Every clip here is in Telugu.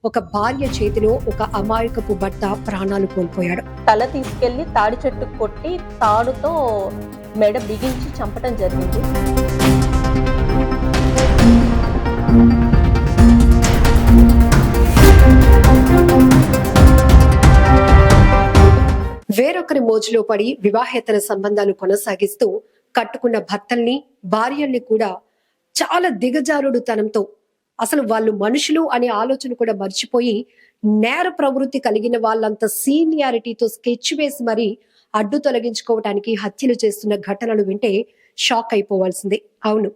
ఒక భార్య చేతిలో ఒక అమాయకపు భర్త ప్రాణాలు కోల్పోయాడు. తల తీసుకెళ్లి తాడి చెట్టుకు కొట్టి తాడుతో మెడ బిగించి చంపటం జరిగింది. వేరొకరి మోజులో పడి వివాహేతర సంబంధాలు కొనసాగిస్తూ కట్టుకున్న భర్తల్ని, భార్యల్ని కూడా చాలా దిగజారుడుతనంతో, అసలు వాళ్ళు మనుషులు అనే ఆలోచన కూడా మర్చిపోయి నేర ప్రవృత్తి కలిగిన వాళ్ళంత సీనియారిటీతో స్కెచ్ వేసి మరీ అడ్డు తొలగించుకోవటానికి హత్యలు చేస్తున్న ఘటనలు వింటే షాక్ అయిపోవాల్సిందే. అవును,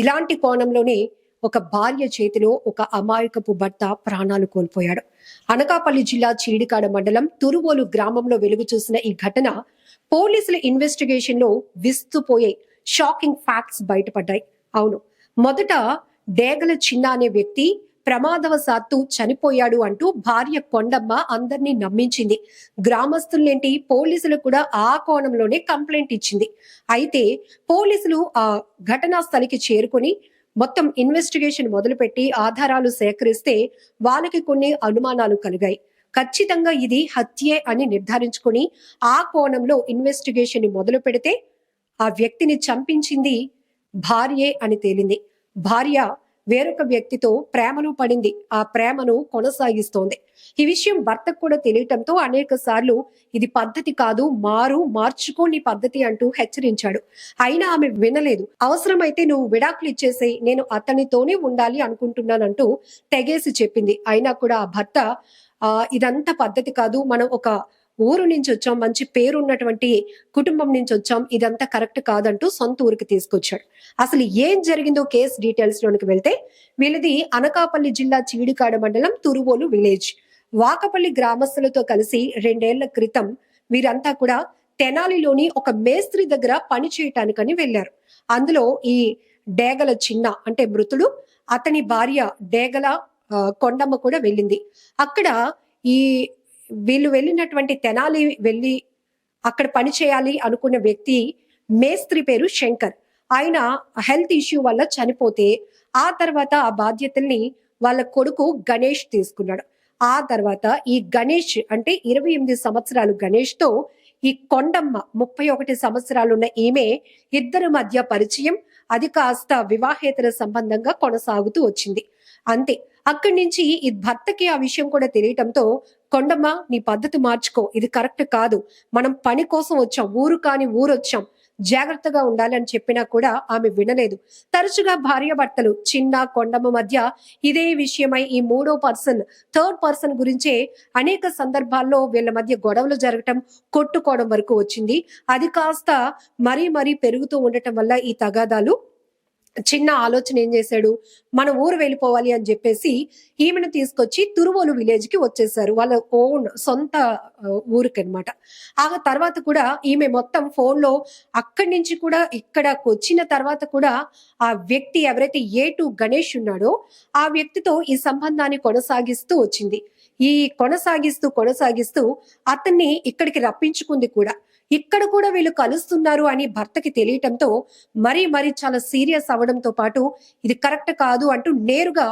ఇలాంటి కోణంలోనే ఒక భార్య చేతిలో ఒక అమాయకపు భర్త ప్రాణాలు కోల్పోయాడు. అనకాపల్లి జిల్లా చీడికాడ మండలం తురువోలు గ్రామంలో వెలుగు చూసిన ఈ ఘటన పోలీసుల ఇన్వెస్టిగేషన్ లో విస్తుపోయే షాకింగ్ ఫ్యాక్ట్స్ బయటపడ్డాయి. అవును, మొదట డేగల చిన్న అనే వ్యక్తి ప్రమాదవశాత్తు చనిపోయాడు అంటూ భార్య కొండమ్మ అందరినీ నమ్మించింది. గ్రామస్తులేంటి, పోలీసులు కూడా ఆ కోణంలోనే కంప్లైంట్ ఇచ్చింది. అయితే పోలీసులు ఆ ఘటనా స్థలికి చేరుకుని మొత్తం ఇన్వెస్టిగేషన్ మొదలుపెట్టి ఆధారాలు సేకరిస్తే వాళ్ళకి కొన్ని అనుమానాలు కలిగాయి. ఖచ్చితంగా ఇది హత్యే అని నిర్ధారించుకుని ఆ కోణంలో ఇన్వెస్టిగేషన్ మొదలు పెడితే ఆ వ్యక్తిని చంపించింది భార్యే అని తేలింది. భార్య వేరొక వ్యక్తితో ప్రేమలో పడింది, ఆ ప్రేమను కొనసాగిస్తోంది. ఈ విషయం భర్తకు కూడా తెలియటంతో అనేక సార్లు ఇది పద్ధతి కాదు, మార్చుకోని పద్ధతి అంటూ హెచ్చరించాడు. అయినా ఆమె వినలేదు. అవసరమైతే నువ్వు విడాకులు ఇచ్చేసేయ్, నేను అతనితోనే ఉండాలి అనుకుంటున్నానంటూ తెగేసి చెప్పింది. అయినా కూడా ఆ భర్త ఇదంతా పద్ధతి కాదు, మనం ఒక ఊరు నుంచి వచ్చాం, మంచి పేరున్నటువంటి కుటుంబం నుంచి వచ్చాం, ఇదంతా కరెక్ట్ కాదంటూ సొంత ఊరికి తీసుకొచ్చాడు. అసలు ఏం జరిగిందో కేసు డీటెయిల్స్ లోనికి వెళ్తే, వీళ్ళది అనకాపల్లి జిల్లా చీడికాడ మండలం తురువోలు విలేజ్. వాకపల్లి గ్రామస్తులతో కలిసి 2 ఏళ్ల క్రితం వీరంతా కూడా తెనాలిలోని ఒక మేస్త్రి దగ్గర పని చేయటానికని వెళ్లారు. అందులో ఈ డేగల చిన్న అంటే మృతుడు, అతని భార్య డేగల కొండమ్మ కూడా వెళ్ళింది. అక్కడ ఈ వీళ్ళు వెళ్ళినటువంటి తెనాలి వెళ్ళి అక్కడ పని చేయాలి అనుకున్న వ్యక్తి మేస్త్రి పేరు శంకర్. ఆయన హెల్త్ ఇష్యూ వల్ల చనిపోతే ఆ తర్వాత ఆ బాధ్యతల్ని వాళ్ళ కొడుకు గణేష్ తీసుకున్నాడు. ఆ తర్వాత ఈ గణేష్ అంటే 28 సంవత్సరాలు గణేష్ తో ఈ కొండమ్మ 31 సంవత్సరాలున్న ఈమె ఇద్దరి మధ్య పరిచయం, అది కాస్త వివాహేతర సంబంధంగా కొనసాగుతూ వచ్చింది. అంతే, అక్కడి నుంచి ఈ భర్తకి ఆ విషయం కూడా తెలియటంతో, కొండమ్మ నీ పద్ధతి మార్చుకో, ఇది కరెక్ట్ కాదు, మనం పని కోసం వచ్చాం, ఊరు కాని ఊరొచ్చాం, జాగ్రత్తగా ఉండాలని చెప్పినా కూడా ఆమె వినలేదు. తరచుగా భార్యాభర్తలు చిన్న కొండమ్మ మధ్య ఇదే విషయమై ఈ థర్డ్ పర్సన్ గురించే అనేక సందర్భాల్లో వీళ్ళ మధ్య గొడవలు జరగటం, కొట్టుకోవడం వరకు వచ్చింది. అది కాస్త మరీ పెరుగుతూ ఉండటం వల్ల ఈ తగాదాలు చిన్న ఆలోచన ఏం చేశాడు, మన ఊరు వెళ్ళిపోవాలి అని చెప్పేసి ఈమెను తీసుకొచ్చి తురువోలు విలేజ్ కి వచ్చేసారు, వాళ్ళ ఓన్ సొంత ఊరికి అనమాట. ఆ తర్వాత కూడా ఈమె మొత్తం ఫోన్ లో అక్కడి నుంచి కూడా ఇక్కడకు వచ్చిన తర్వాత కూడా ఆ వ్యక్తి ఎవరైతే A2 గణేష్ ఉన్నాడో ఆ వ్యక్తితో ఈ సంబంధాన్ని కొనసాగిస్తూ వచ్చింది. ఈ కొనసాగిస్తూ అతన్ని ఇక్కడికి రప్పించుకుంది కూడా. ఇక్కడ కూడా వీళ్ళు కలుస్తున్నారు అని భర్తకి తెలియటంతో మరీ చాలా సీరియస్ అవడంతో పాటు ఇది కరెక్ట్ కాదు అంటూ నేరుగా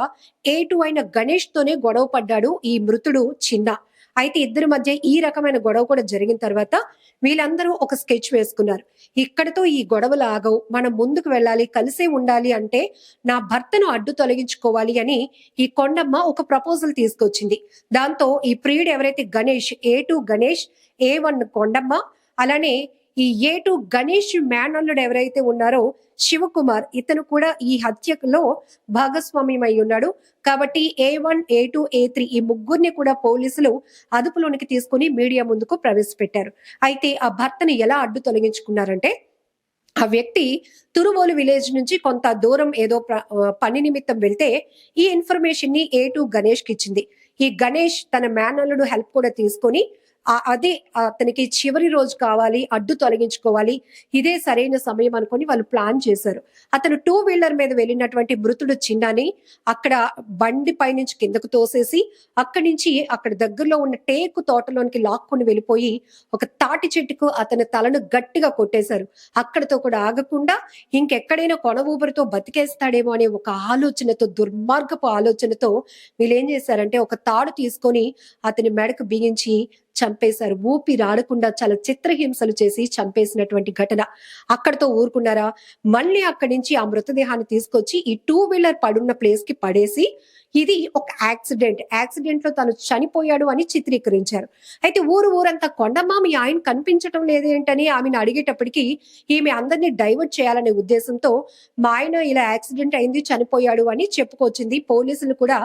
A2 అయిన గణేష్ తోనే గొడవ పడ్డాడు ఈ మృతుడు చిన్న. అయితే ఇద్దరి మధ్య ఈ రకమైన గొడవ కూడా జరిగిన తర్వాత వీళ్ళందరూ ఒక స్కెచ్ వేసుకున్నారు. ఇక్కడతో ఈ గొడవలు ఆగవు, మనం ముందుకు వెళ్ళాలి, కలిసే ఉండాలి, అంటే నా భర్తను అడ్డు తొలగించుకోవాలి అని ఈ కొండమ్మ ఒక ప్రపోజల్ తీసుకొచ్చింది. దాంతో ఈ ప్రియుడు ఎవరైతే గణేష్, A2 గణేష్, A1 కొండమ్మ, అలానే ఈ A2 గణేష్ మేనల్లుడు ఎవరైతే ఉన్నారో శివకుమార్, ఇతను కూడా ఈ హత్యలో భాగస్వామ్యమై ఉన్నాడు. కాబట్టి A1, A2, A3 ఈ ముగ్గురిని కూడా పోలీసులు అదుపులోనికి తీసుకుని మీడియా ముందుకు ప్రవేశపెట్టారు. అయితే ఆ భర్తని ఎలా అడ్డు తొలగించుకున్నారంటే, ఆ వ్యక్తి తురువోలు విలేజ్ నుంచి కొంత దూరం ఏదో పని నిమిత్తం వెళ్తే ఈ ఇన్ఫర్మేషన్ ని A2 గణేష్ కి ఇచ్చింది. ఈ గణేష్ తన మేనల్లుడు హెల్ప్ కూడా తీసుకొని అదే అతనికి చివరి రోజు కావాలి, అడ్డు తొలగించుకోవాలి, ఇదే సరైన సమయం అనుకొని వాళ్ళు ప్లాన్ చేశారు. అతను టూ వీలర్ మీద వెళ్ళినటువంటి మృతుడు చిన్నాని అక్కడ బండి పైనుంచి కిందకు తోసేసి అక్కడి నుంచి అక్కడ దగ్గరలో ఉన్న టేకు తోటలోనికి లాక్కొని వెళ్ళిపోయి ఒక తాటి చెట్టుకు అతని తలను గట్టిగా కొట్టేశారు. అక్కడితో కూడా ఆగకుండా ఇంకెక్కడైనా కొన ఊపిరితో బతికేస్తాడేమో అనే ఒక ఆలోచనతో, దుర్మార్గపు ఆలోచనతో వీళ్ళు ఏం చేశారంటే ఒక తాడు తీసుకొని అతని మెడకు బిగించి చంపేశారు. ఊపిరాడకుండా చాలా చిత్రహింసలు చేసి చంపేసినటువంటి ఘటన. అక్కడితో ఊరుకున్నారా? మళ్ళీ అక్కడి నుంచి ఆ మృతదేహాన్ని తీసుకొచ్చి ఈ టూ వీలర్ పడున్న ప్లేస్ కి పడేసి ఇది ఒక యాక్సిడెంట్ లో తను చనిపోయాడు అని చిత్రీకరించారు. అయితే ఊరంతా కొండమ్మ మీ ఆయన కనిపించటం లేదేంటని ఆమెను అడిగేటప్పటికి ఈమె అందరినీ డైవర్ట్ చేయాలనే ఉద్దేశంతో మా ఆయన ఇలా యాక్సిడెంట్ అయింది, చనిపోయాడు అని చెప్పుకొచ్చింది. పోలీసులు కూడా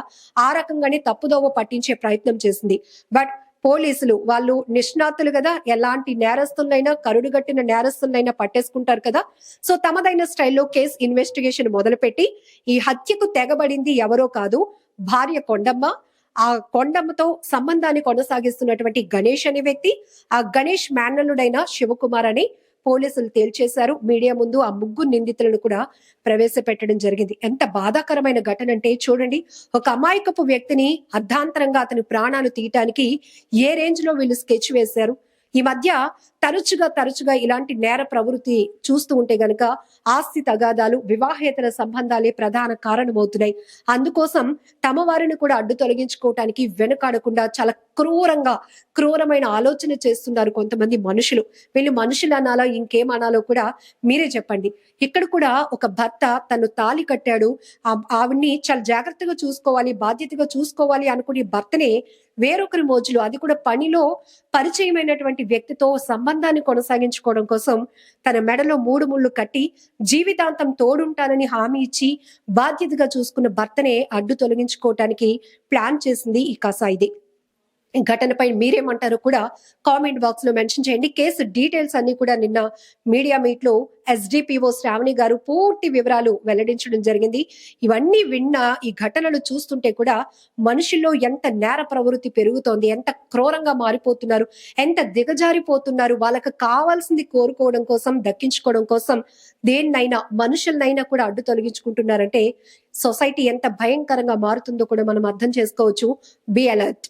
ఆ రకంగానే తప్పుదోవ పట్టించే ప్రయత్నం చేసింది. బట్ పోలీసులు వాళ్ళు నిష్ణాతులు కదా, ఎలాంటి నేరస్తులైనా, కరుడుగట్టిన నేరస్తులైనా పట్టేసుకుంటారు కదా. సో తమదైన స్టైల్లో కేసు ఇన్వెస్టిగేషన్ మొదలుపెట్టి ఈ హత్యకు తెగబడింది ఎవరో కాదు, భార్య కొండమ్మ. ఆ కొండమ్మతో సంబంధాన్ని కొనసాగిస్తున్నటువంటి గణేష్ అనే వ్యక్తి, ఆ గణేష్ మేనల్లుడైన శివకుమార్ అని పోలీసులు తేల్చేశారు. మీడియా ముందు ఆ ముగ్గురు నిందితులను కూడా ప్రవేశపెట్టడం జరిగింది. ఎంత బాధాకరమైన ఘటన అంటే చూడండి, ఒక అమాయకపు వ్యక్తిని అర్ధాంతరంగా అతని ప్రాణాలు తీయటానికి ఏ రేంజ్ లో వీళ్ళు స్కెచ్ వేశారు. ఈ మధ్య తరచుగా ఇలాంటి నేర ప్రవృత్తి చూస్తూ ఉంటే గనక ఆస్తి తగాదాలు, వివాహేతర సంబంధాలే ప్రధాన కారణమవుతున్నాయి. అందుకోసం తమ వారిని కూడా అడ్డు తొలగించుకోవటానికి వెనుకాడకుండా చాలా క్రూరమైన ఆలోచన చేస్తున్నారు కొంతమంది మనుషులు. వీళ్ళు మనుషులు అనాలో ఇంకేమనాలో కూడా మీరే చెప్పండి. ఇక్కడ కూడా ఒక భర్త తను తాళి కట్టాడు, ఆవిడ్ని చాలా జాగ్రత్తగా చూసుకోవాలి, బాధ్యతగా చూసుకోవాలి అనుకునే భర్తనే వేరొకరి మోజులు, అది కూడా పనిలో పరిచయమైనటువంటి వ్యక్తితో సంబంధాన్ని కొనసాగించుకోవడం కోసం తన మెడలో 3 ముళ్ళు కట్టి జీవితాంతం తోడుంటానని హామీ ఇచ్చి బాధ్యతగా చూసుకున్న భర్తనే అడ్డు తొలగించుకోవటానికి ప్లాన్ చేసింది ఈ కసాయిది. ఈ ఘటనపై మీరేమంటారో కూడా కామెంట్ బాక్స్ లో మెన్షన్ చేయండి. కేసు డీటెయిల్స్ అన్ని కూడా నిన్న మీడియా మీట్ లో SDPO శ్రావణి గారు పూర్తి వివరాలు వెల్లడించడం జరిగింది. ఇవన్నీ విన్న ఈ ఘటనలు చూస్తుంటే కూడా మనుషుల్లో ఎంత నేర ప్రవృత్తి పెరుగుతోంది, ఎంత క్రూరంగా మారిపోతున్నారు, ఎంత దిగజారిపోతున్నారు. వాళ్ళకి కావాల్సింది కోరుకోవడం కోసం, దక్కించుకోవడం కోసం దేన్నైనా, మనుషులనైనా కూడా అడ్డు తొలగించుకుంటున్నారంటే సొసైటీ ఎంత భయంకరంగా మారుతుందో కూడా మనం అర్థం చేసుకోవచ్చు. Be alert.